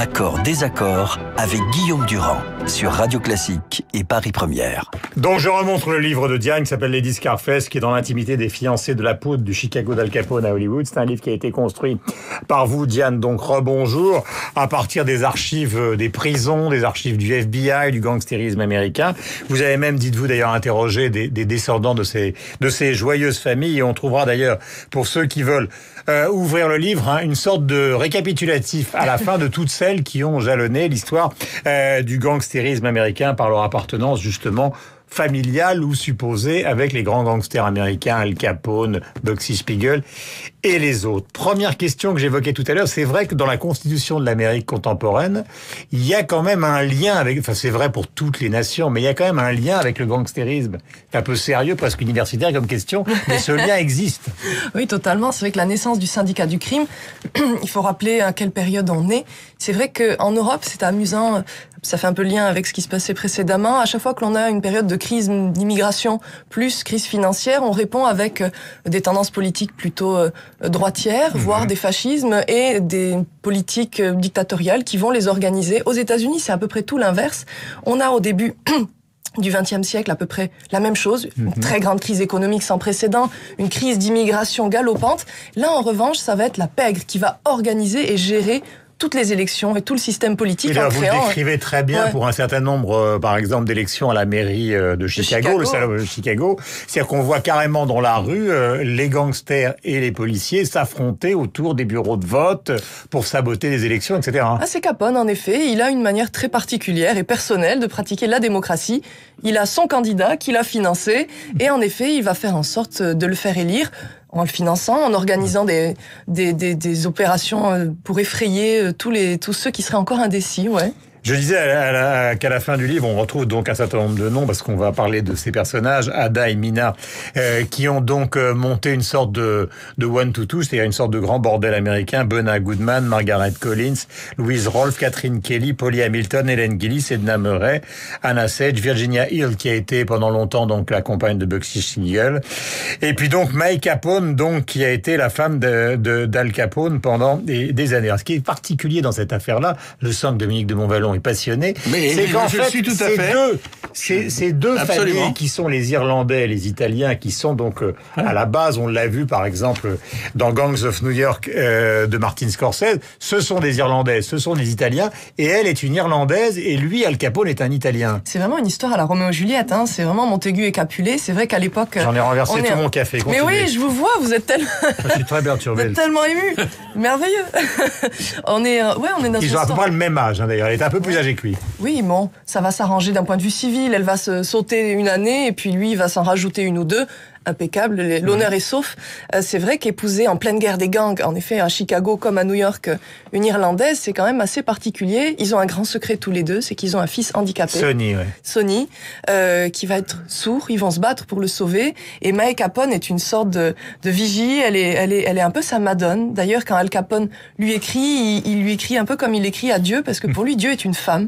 Accord, désaccord avec Guillaume Durand sur Radio Classique et Paris Première. Donc je remontre le livre de Diane qui s'appelle Lady Scarface, qui est dans l'intimité des fiancés de la poudre du Chicago d'Al Capone à Hollywood. C'est un livre qui a été construit par vous, Diane, donc rebonjour, à partir des archives des prisons, des archives du FBI, du gangstérisme américain. Vous avez même, dites-vous d'ailleurs, interrogé des descendants de ces joyeuses familles, et on trouvera d'ailleurs, pour ceux qui veulent ouvrir le livre, une sorte de récapitulatif à la fin de toutes celles qui ont jalonné l'histoire du gangstérisme américain par leur appartenance justement familiale ou supposée avec les grands gangsters américains, Al Capone, Bugsy Siegel et les autres. Première question que j'évoquais tout à l'heure, c'est vrai que dans la constitution de l'Amérique contemporaine, il y a quand même un lien avec, enfin c'est vrai pour toutes les nations, mais il y a quand même un lien avec le gangstérisme. C'est un peu sérieux, presque universitaire comme question, mais ce lien existe. Oui, totalement. C'est vrai que la naissance du syndicat du crime, il faut rappeler à quelle période on est. C'est vrai qu'en Europe, c'est amusant, ça fait un peu le lien avec ce qui se passait précédemment. À chaque fois que l'on a une période de crise d'immigration plus crise financière, on répond avec des tendances politiques plutôt droitières, voire des fascismes et des politiques dictatoriales qui vont les organiser. Aux États-Unis, c'est à peu près tout l'inverse. On a au début du XXe siècle à peu près la même chose, une très grande crise économique sans précédent, une crise d'immigration galopante. Là, en revanche, ça va être la pègre qui va organiser et gérer toutes les élections et tout le système politique. Et là, vous le décrivez très bien pour un certain nombre, par exemple, d'élections à la mairie de Chicago, le salon de Chicago. C'est-à-dire qu'on voit carrément dans la rue les gangsters et les policiers s'affronter autour des bureaux de vote pour saboter les élections, etc. Ah, c'est Capone, en effet. Il a une manière très particulière et personnelle de pratiquer la démocratie. Il a son candidat qu'il a financé et en effet, il va faire en sorte de le faire élire en le finançant, en organisant des opérations pour effrayer tous ceux qui seraient encore indécis, ouais. Je disais qu'à la fin du livre, on retrouve donc un certain nombre de noms, parce qu'on va parler de ces personnages, Ada et Mina, qui ont donc monté une sorte de one-to-two, c'est-à-dire une sorte de grand bordel américain. Bena Goodman, Margaret Collins, Louise Rolfe, Catherine Kelly, Polly Hamilton, Helen Gillis, Edna Murray, Anna Sage, Virginia Hill, qui a été pendant longtemps donc la compagne de Bugsy Siegel, et puis donc May Capone, donc qui a été la femme d'Al Capone pendant des années. Alors, ce qui est particulier dans cette affaire-là, je sens que Dominique de Montvalon est passionné, c'est qu'en fait, ces deux familles qui sont les Irlandais et les Italiens, qui sont donc à la base, on l'a vu par exemple dans Gangs of New York de Martin Scorsese, ce sont des Irlandais, ce sont des Italiens, et elle est une Irlandaise et lui, Al Capone, est un Italien. C'est vraiment une histoire à la Roméo et Juliette, hein. C'est vraiment Montaigu et Capulet. C'est vrai qu'à l'époque, j'en ai renversé tout mon café. Continuez. Mais oui, je vous vois, vous êtes tellement, je suis très perturbé. Vous êtes tellement ému, merveilleux. on est dans Ils ont à peu près le même âge, hein, d'ailleurs. Elle est un peu plus âgé que lui. Oui, bon, ça va s'arranger d'un point de vue civil. Elle va se sauter une année et puis lui, il va s'en rajouter une ou deux. Impeccable, l'honneur est sauf. C'est vrai qu'épouser en pleine guerre des gangs, en effet, à Chicago comme à New York, une Irlandaise, c'est quand même assez particulier. Ils ont un grand secret tous les deux, c'est qu'ils ont un fils handicapé. Sonny, qui va être sourd. Ils vont se battre pour le sauver. Et May Capone est une sorte de vigie. Elle est un peu sa madone. D'ailleurs, quand Al Capone lui écrit, il lui écrit un peu comme il écrit à Dieu, parce que pour lui, Dieu est une femme,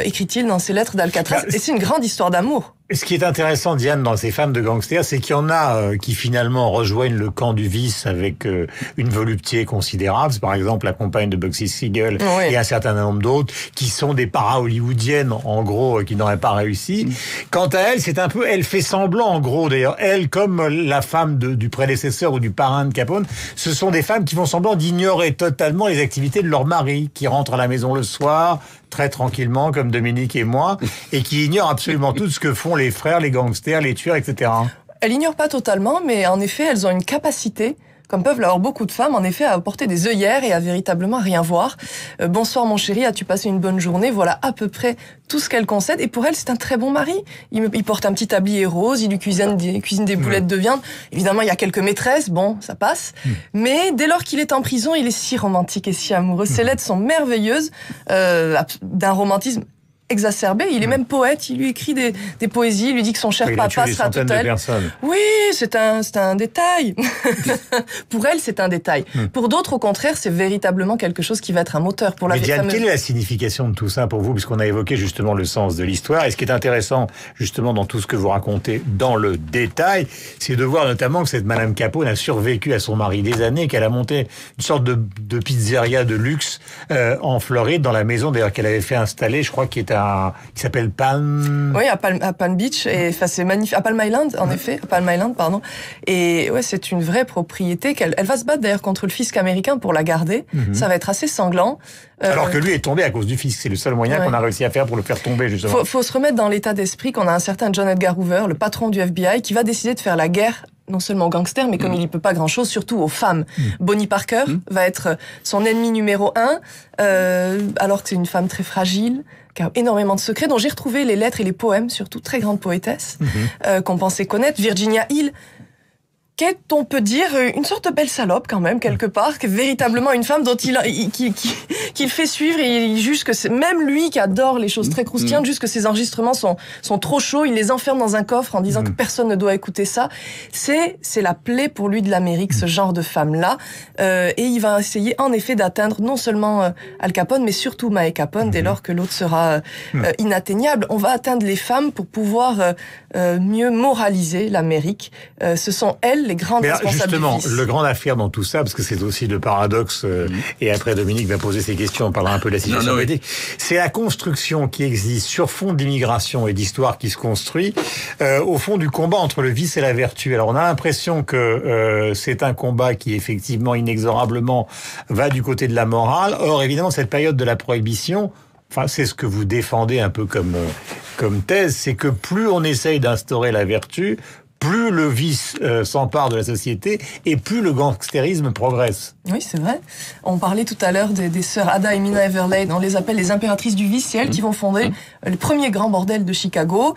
écrit-il dans ses lettres d'Alcatraz. Et c'est une grande histoire d'amour. Ce qui est intéressant, Diane, dans ces femmes de gangsters, c'est qu'il y en a qui finalement rejoignent le camp du vice avec une volupté considérable. C'est par exemple la compagne de Bugsy Siegel et un certain nombre d'autres qui sont des para-hollywoodiennes, en gros, qui n'auraient pas réussi. Quant à elle, c'est un peu, elle fait semblant, en gros, d'ailleurs. Elle, comme la femme du prédécesseur ou du parrain de Capone, ce sont des femmes qui font semblant d'ignorer totalement les activités de leur mari, qui rentrent à la maison le soir, très tranquillement, comme Dominique et moi, et qui ignorent absolument tout ce que font les frères, les gangsters, les tueurs, etc. Elle ignore pas totalement, mais en effet, elles ont une capacité, comme peuvent l'avoir beaucoup de femmes, en effet, à porter des œillères et à véritablement rien voir. Bonsoir mon chéri, as-tu passé une bonne journée? Voilà à peu près tout ce qu'elle concède. Et pour elle, c'est un très bon mari. Il porte un petit tablier rose, il lui cuisine des boulettes de viande. Évidemment, il y a quelques maîtresses, bon, ça passe. Mais dès lors qu'il est en prison, il est si romantique et si amoureux. Ses lettres sont merveilleuses, d'un romantisme exacerbé. Il est même poète, il lui écrit des poésies, il lui dit que son cher papa sera tout elle. Oui, c'est un détail. Pour elle, c'est un détail. Pour d'autres, au contraire, c'est véritablement quelque chose qui va être un moteur pour la vie. Diane, quelle est la signification de tout ça pour vous, puisqu'on a évoqué justement le sens de l'histoire, et ce qui est intéressant justement dans tout ce que vous racontez dans le détail, c'est de voir notamment que cette Madame Capone a survécu à son mari des années, qu'elle a monté une sorte de pizzeria de luxe en Floride, dans la maison d'ailleurs qu'elle avait fait installer, je crois, qui s'appelle Palm... Oui, à Palm Beach, et c'est magnifique, à Palm Island, en effet, à Palm Island, pardon. Et ouais, c'est une vraie propriété elle va se battre d'ailleurs contre le fisc américain pour la garder. Ça va être assez sanglant. Alors que lui est tombé à cause du fisc. C'est le seul moyen qu'on a réussi à faire pour le faire tomber, justement. Faut se remettre dans l'état d'esprit qu'on a un certain John Edgar Hoover, le patron du FBI, qui va décider de faire la guerre non seulement aux gangsters, mais comme il n'y peut pas grand-chose, surtout aux femmes. Bonnie Parker va être son ennemi numéro 1, alors que c'est une femme très fragile, qui a énormément de secrets, dont j'ai retrouvé les lettres et les poèmes, surtout très grande poétesse, qu'on pensait connaître. Virginia Hill, on peut dire une sorte de belle salope quand même quelque part, que véritablement une femme dont qu'il fait suivre, et il juge que c'est même lui qui adore les choses très croustillantes, juste que ses enregistrements sont trop chauds, il les enferme dans un coffre en disant que personne ne doit écouter ça. C'est la plaie pour lui de l'Amérique, ce genre de femme-là, et il va essayer en effet d'atteindre non seulement Al Capone, mais surtout Mae Capone, dès lors que l'autre sera inatteignable. On va atteindre les femmes pour pouvoir mieux moraliser l'Amérique. Ce sont elles les grandes responsables. Justement, le grand affaire dans tout ça, parce que c'est aussi le paradoxe, et après Dominique va poser ses questions, on parlera un peu de la situation politique, c'est la construction qui existe sur fond d'immigration et d'histoire qui se construit, au fond du combat entre le vice et la vertu. Alors on a l'impression que c'est un combat qui effectivement inexorablement va du côté de la morale. Or évidemment cette période de la prohibition, enfin, c'est ce que vous défendez un peu comme thèse, c'est que plus on essaye d'instaurer la vertu, plus le vice s'empare de la société et plus le gangstérisme progresse. Oui, c'est vrai. On parlait tout à l'heure des sœurs Ada et Mina Everlade. On les appelle les impératrices du vice. C'est elles qui vont fonder le premier grand bordel de Chicago,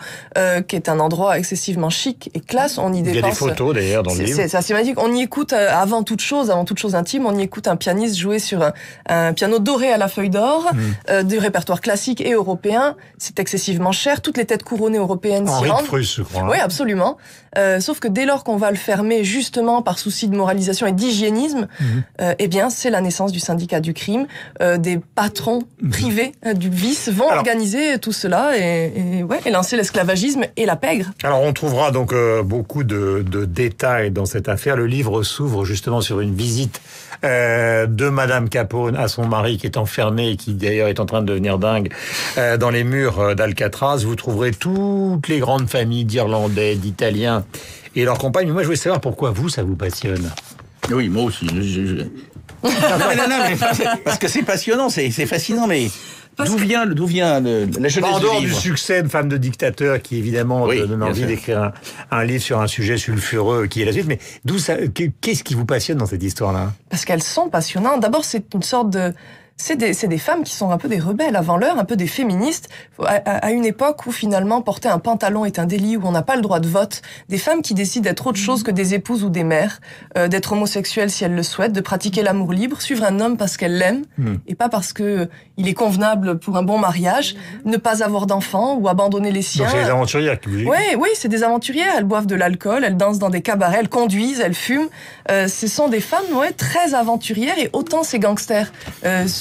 qui est un endroit excessivement chic et classe. On y dépense... Il y a des photos d'ailleurs dans le livre. C'est assez magique. On y écoute, avant toute chose intime, on y écoute un pianiste jouer sur un piano doré à la feuille d'or, du répertoire classique et européen. C'est excessivement cher. Toutes les têtes couronnées européennes s'y rendent. Henri de Prusse, je crois. Oui, absolument. Sauf que dès lors qu'on va le fermer, justement par souci de moralisation et d'hygiénisme, eh bien, c'est la naissance du syndicat du crime. Des patrons privés du vice vont organiser tout cela et lancer l'esclavagisme et la pègre. Alors, on trouvera donc beaucoup de détails dans cette affaire. Le livre s'ouvre justement sur une visite de Madame Capone à son mari qui est enfermé et qui d'ailleurs est en train de devenir dingue dans les murs d'Alcatraz. Vous trouverez toutes les grandes familles d'Irlandais, d'Italiens et leurs compagnes. Mais moi, je voulais savoir pourquoi ça vous passionne. Oui, moi aussi. Non, mais parce que c'est passionnant, c'est fascinant, mais d'où vient la jeunesse en dehors du livre. Du succès de Femme de dictateur qui évidemment donne envie d'écrire un livre sur un sujet sulfureux qui est la suite, mais qu'est-ce qui vous passionne dans cette histoire-là? Parce qu'elles sont passionnantes. D'abord, c'est une sorte de... C'est des femmes qui sont un peu des rebelles avant l'heure, un peu des féministes, à une époque où finalement porter un pantalon est un délit, où on n'a pas le droit de vote. Des femmes qui décident d'être autre chose que des épouses ou des mères, d'être homosexuelles si elles le souhaitent, de pratiquer l'amour libre, suivre un homme parce qu'elles l'aiment, et pas parce que il est convenable pour un bon mariage, ne pas avoir d'enfants ou abandonner les siens. Donc c'est des aventurières qui vous disent. Oui, c'est des aventurières. Elles boivent de l'alcool, elles dansent dans des cabarets, elles conduisent, elles fument. Ce sont des femmes très aventurières, et autant ces gangsters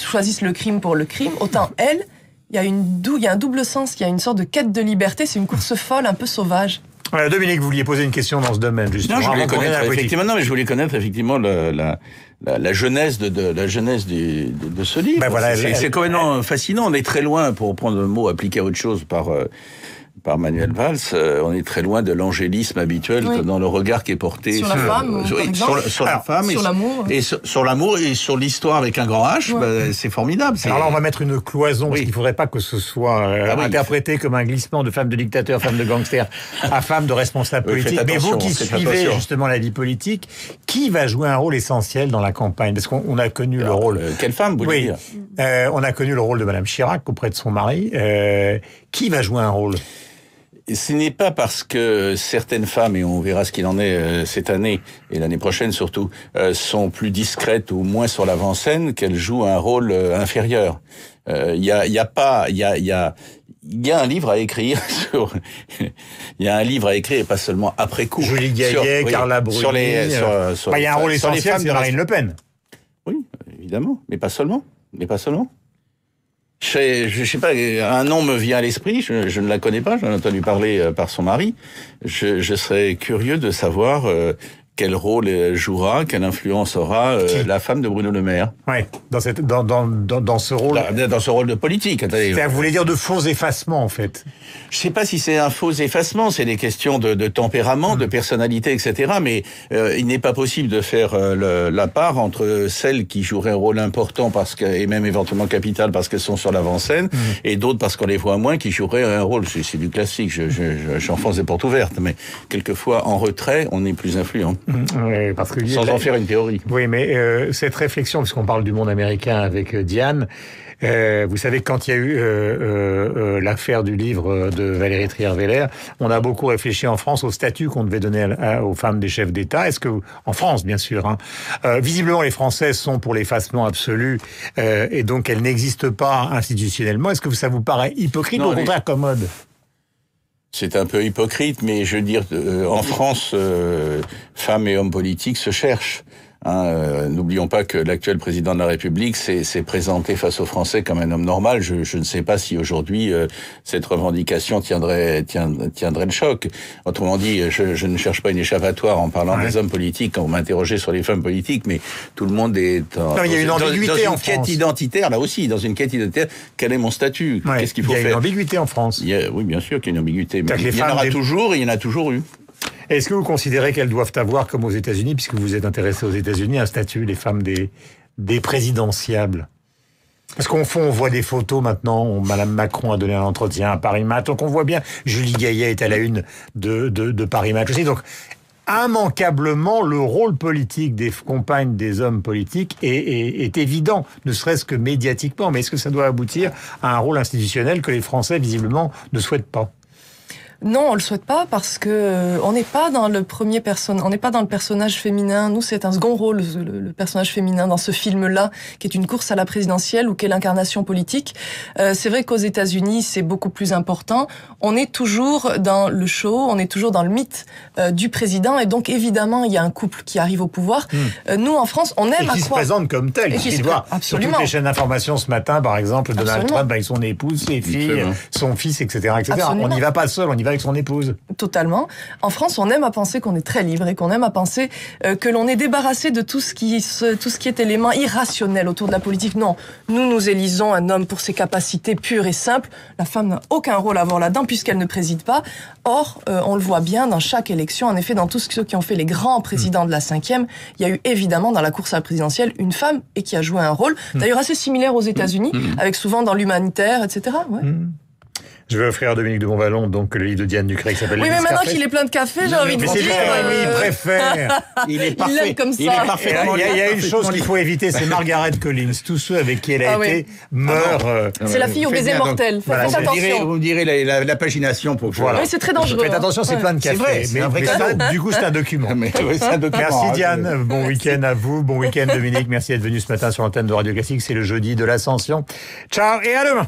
choisissent le crime pour le crime, autant elles, il y a un double sens, il y a une sorte de quête de liberté, c'est une course folle, un peu sauvage. Dominique, vous vouliez poser une question dans ce domaine, justement. Non, je voulais connaître effectivement la genèse de ce livre. Ben voilà, c'est quand même fascinant. On est très loin, pour prendre le mot appliqué à autre chose par Manuel Valls, on est très loin de l'angélisme habituel dans le regard qui est porté sur la femme, sur la femme, sur l'amour, et sur l'amour et sur l'histoire avec un grand H. C'est formidable. Alors là, on va mettre une cloison, parce qu'il ne faudrait pas que ce soit interprété comme un glissement de femme de dictateur, femme de gangster, à femme de responsable politique. Mais vous qui suivez justement la vie politique, qui va jouer un rôle essentiel dans la campagne? Parce qu'on a connu le rôle... Quelle femme, vous voulez dire? On a connu le rôle de Madame Chirac auprès de son mari. Qui va jouer un rôle? Ce n'est pas parce que certaines femmes, et on verra ce qu'il en est cette année et l'année prochaine surtout, sont plus discrètes ou moins sur l'avant-scène qu'elles jouent un rôle inférieur. Il y Il y a un livre à écrire il y a un livre à écrire, et pas seulement après coup. Julie Gaillet, Carla Bruni. Il y a un rôle essentiel, c'est Marine Le Pen. Oui, évidemment, mais pas seulement. Je sais pas, un nom me vient à l'esprit, je ne la connais pas, j'en ai entendu parler par son mari. Je serais curieux de savoir quel rôle jouera, quelle influence aura la femme de Bruno Le Maire. Oui, dans ce rôle. Dans ce rôle de politique. Attendez, vous voulez dire de faux effacements, en fait. Je sais pas si c'est un faux effacement, c'est des questions de tempérament, de personnalité, etc. Mais il n'est pas possible de faire la part entre celles qui joueraient un rôle important et même éventuellement capital parce qu'elles sont sur l'avant-scène, et d'autres parce qu'on les voit moins qui joueraient un rôle. C'est du classique. J'enfonce des portes ouvertes, mais quelquefois en retrait, on est plus influent. Oui, parce que sans en faire une théorie. Oui, mais cette réflexion, puisqu'on parle du monde américain avec Diane, vous savez, quand il y a eu l'affaire du livre de Valérie Trierweiler, on a beaucoup réfléchi en France au statut qu'on devait donner aux femmes des chefs d'État. Est-ce que, en France, bien sûr, hein, visiblement les Françaises sont pour l'effacement absolu, et donc elles n'existent pas institutionnellement. Est-ce que ça vous paraît hypocrite ou au contraire commode ? C'est un peu hypocrite, mais je veux dire, en France, femmes et hommes politiques se cherchent. N'oublions pas que l'actuel président de la République s'est présenté face aux Français comme un homme normal. Je ne sais pas si aujourd'hui cette revendication tiendrait le choc. Autrement dit, je ne cherche pas une échappatoire en parlant des hommes politiques quand vous m'interrogez sur les femmes politiques, mais tout le monde est dans une quête identitaire, là aussi, dans une quête identitaire. Quel est mon statut ? Qu'est-ce qu'il faut faire ? Il y a une ambiguïté en France. Oui, bien sûr qu'il y a une ambiguïté. Mais il y en aura toujours et il y en a toujours eu. Est-ce que vous considérez qu'elles doivent avoir, comme aux États-Unis, puisque vous êtes intéressé aux États-Unis, un statut, les femmes des présidentiables ? Parce qu'au fond, on voit des photos maintenant, Madame Macron a donné un entretien à Paris Match, donc on voit bien, Julie Gaillet est à la une de Paris Match aussi. Donc, immanquablement, le rôle politique des compagnes des hommes politiques est évident, ne serait-ce que médiatiquement. Mais est-ce que ça doit aboutir à un rôle institutionnel que les Français, visiblement, ne souhaitent pas ? Non, on le souhaite pas parce que on n'est pas dans on n'est pas dans le personnage féminin. Nous, c'est un second rôle, le personnage féminin dans ce film-là, qui est une course à la présidentielle ou qui est l'incarnation politique. C'est vrai qu'aux États-Unis, c'est beaucoup plus important. On est toujours dans le show, on est toujours dans le mythe du président, et donc évidemment, il y a un couple qui arrive au pouvoir. Nous, en France, on aime qui se présente comme tel. Il suffit de voir sur toutes les chaînes d'information ce matin, par exemple, Donald Trump avec son épouse, ses filles, son fils, etc., etc. On n'y va pas seul, on y va avec son épouse. Totalement. En France, on aime à penser qu'on est très libre et qu'on aime à penser que l'on est débarrassé de tout ce qui est élément irrationnel autour de la politique. Non, nous élisons un homme pour ses capacités pures et simples. La femme n'a aucun rôle à avoir là-dedans puisqu'elle ne préside pas. Or, on le voit bien dans chaque élection. En effet, dans tous ceux qui ont fait les grands présidents de la 5e, il y a eu évidemment dans la course à la présidentielle une femme et qui a joué un rôle, d'ailleurs assez similaire aux États-Unis, avec souvent dans l'humanitaire, etc. Ouais. Je vais offrir à Dominique de Montvalon donc le livre de Diane Ducré qui s'appelle. Oui, mais maintenant qu'il est plein de café, j'ai envie de vous dire. Il préfère. Il est parfait. Il aime comme ça. Il est parfaitement. Il y a une chose qu'il faut éviter, c'est Margaret Collins. Tous ceux avec qui elle a été meurent. C'est la fille au baiser mortel. Faites attention. Vous direz la pagination pour que. Voilà. Oui, c'est très dangereux. Faites attention, c'est plein de café. C'est vrai. Mais du coup, c'est un document. Merci Diane. Bon week-end à vous. Bon week-end Dominique. Merci d'être venu ce matin sur l'antenne de Radio Classique. C'est le jeudi de l'Ascension. Ciao et à demain.